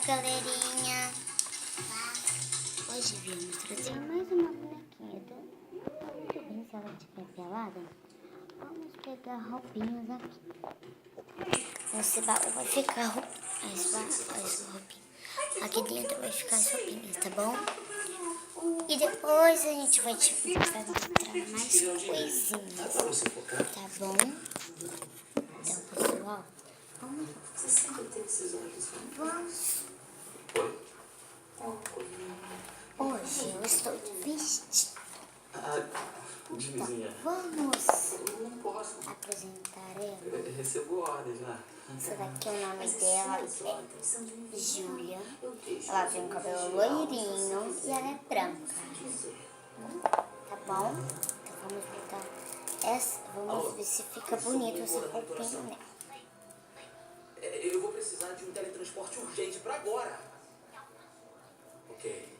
galerinha! Hoje viemos trazer mais uma bonequinha. Muito bem, se ela estiver pelada, vamos pegar roupinhas aqui. Nesse baú vai ficar as roupinhas. Aqui dentro vai ficar as roupinhas, tá bom? E depois a gente vai mostrar mais coisinhas, tá bom? Então, pessoal, vamos. Hoje eu estou de vestido. Então, vamos apresentar ela. Recebo ordens, né? Essa daqui, o nome dela é Júlia. Ela tem um cabelo loirinho e ela é branca. Tá bom? Então vamos botar essa. Vamos ver se fica bonito essa roupinha nela. Eu vou precisar de um teletransporte urgente pra agora. Ok.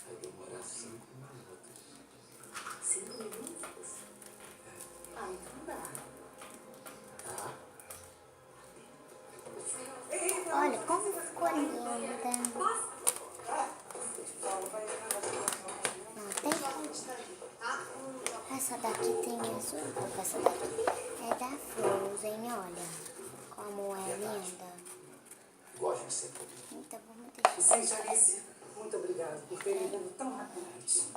Vai demorar 5 minutos. 5 minutos? Ah, então dá. Tá? Olha como ficou linda. Não tem? Essa daqui tem azul. Essa daqui é da Frozen, olha. Como é linda. Gosto de ser público. Então vamos deixar. Vicente, Alice, muito obrigada por terem vindo tão rapidamente.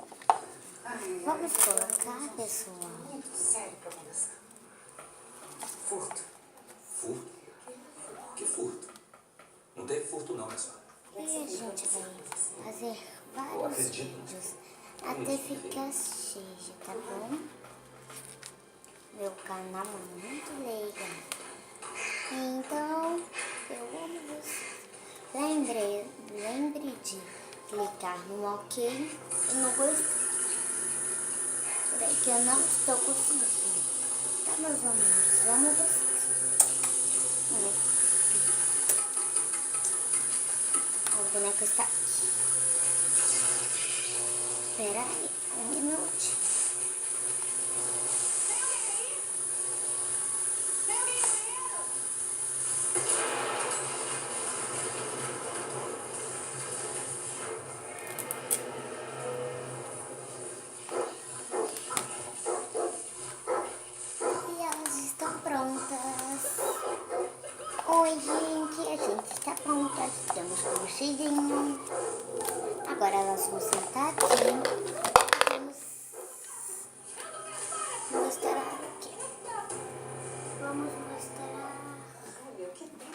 Ai, Vamos colocar, pessoal. muito sério pra conversar. Furto. Furto? Que furto? Não teve furto não, minha senhora. E a gente vai fazer vários vídeos até ficar cheio, tá bom? Meu canal é muito legal. Então, eu amo você. Lembre de clicar no OK e no gostei. Peraí que eu não estou conseguindo. Tá, meus amores? Vamos gostar. O boneco está aqui. Espera aí, 1 minuto. E elas estão prontas. Oi, gente, a gente está pronta. Estamos com o vestidinho. Agora elas vão sentar aqui. Vamos mostrar aqui. Vamos mostrar. Olha, o que tem?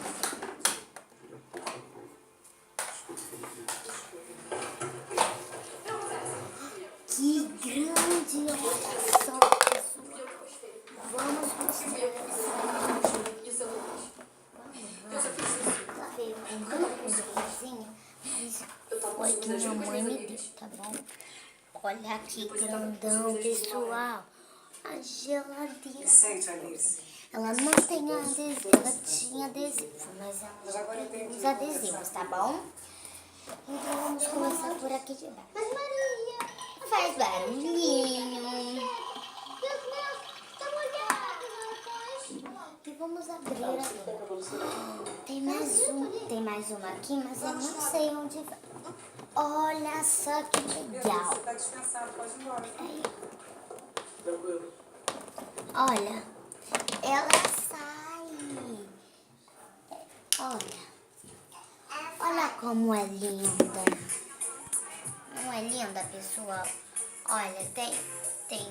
Que grande! Olha só, pessoal. Vamos mostrar. Lá veio um coisinha. Foi que minha mãe me deu, tá bom? Olha que grandão, pessoal. A geladeira. Vicente, Alice. Ela não tem adesivo, ela tinha adesivo, mas ela tem os adesivos, tá bom? Então vamos começar por aqui de baixo. Mas Maria, faz barulhinho. E vamos abrir agora. Tem mais uma aqui, mas eu não sei onde vai. Olha só que legal. Você tá dispensado, pode ir embora. Aí, Tranquilo. olha, ela sai. Olha como é linda. Não é linda, pessoal? Olha, tem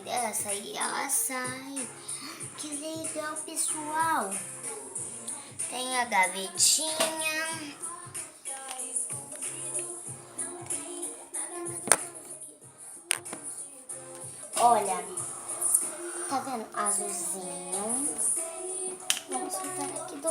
dessa e ela sai. Que legal, pessoal. Tem a gavetinha. Olha, tá vendo? Azulzinho. Vamos botar aqui do